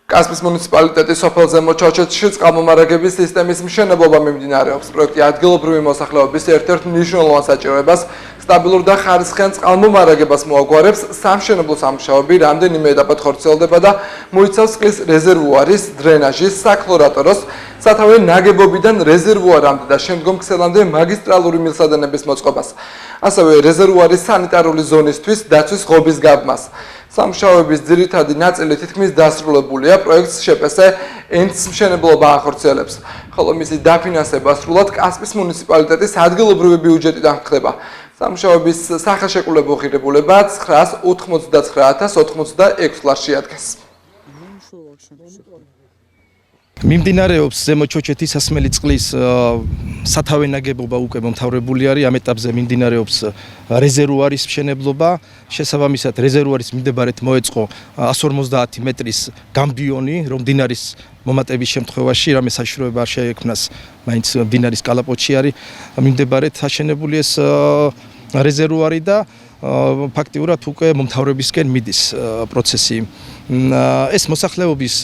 კასპის მუნიციპალიტეტის სოფელ ზემო ჩოჩეთში წყალმომარაგების სისტემის მშენებლობა მიმდინარეობს. პროექტი ადგილობრივი მოსახლეობის ერთ-ერთ მნიშვნელოვან საჭიროებას სტაბილურ და ხარისხიან წყალმომარაგებას მოაგვარებს. სამშენებლო სამუშაოები რამდენიმე ეტაპად ხორციელდება და მოიცავს წყლის რეზერვუარის, დრენაჟის, საქლორატოროს, სათავე ნაგებობიდან რეზერვუარამდე და შემდგომ ქსელამდე მაგისტრალური მილსადენების მოწყობას. ასევე რეზერვუარის სანიტარული ზონისთვის დაცვის ღობის გაბმას. სამუშაოების ძირითადი ნაწილი თითქმის დასრულებულია, პროექტს შეპესე ენც მშენებლობა ახორციელებს, ხოლო მისი დაფინანსება სრულად კასპის მუნიციპალიტეტის ადგილობრივი ბიუჯეტიდან ხდება. სამუშაოების სახელშეკრულებო ღირებულება 999,086 ლარს შეადგენს. მიმდინარეობს ზემო ჩოჩეთის სასმელი წყლის სათავე ნაგებობა უკვე მომთავრებული არის. ამ ეტაპზე მიმდინარეობს რეზერვუარის მშენებლობა. შესაბამისად რეზერვუარის მიმდებარედ მოეწყო 150 მეტრის გამბიონი, რომ მდინარის მომატების შემთხვევაში რამე საშიშროება არ შეექმნას, მაინც მდინარის კალაპოტში არის მიმდებარედ აშენებული ეს რეზერვუარი და ფაქტიურად უკვე მომთავრებისკენ მიდის პროცესი. ეს მოსახლეობის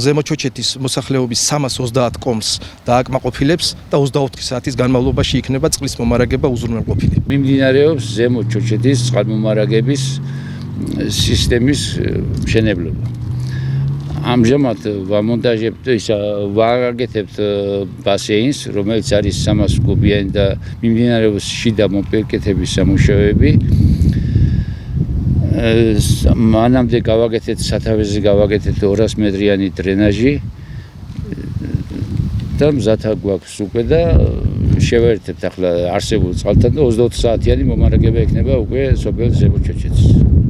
ზემო ჩოჩეთის მოსახლეობის 330 კომს დააკმაყოფილებს და 24 საათის განმავლობაში იქნება წყლის მომარაგება უზრუნველყოფილი. მიმდინარეობს ზემო ჩოჩეთის წყალმომარაგების სისტემის მშენებლობა. ამჟამად ვაგეთებთ ბასეინს, რომელიც არის 300 კუბიანი და მიმდინარეობს შიდა მოპირკეთების სამუშაოები. მანამდე გავაკეთეთ სათავეზე გავაკეთეთ 200 მეტრიანი დრენაჟი და მზათა გვაქვს უკვე და შევერთებთ ახლა არსებულ წყალთან და 24 საათიანი მომარაგება ექნება უკვე სოფელ ზემო ჩოჩეთს.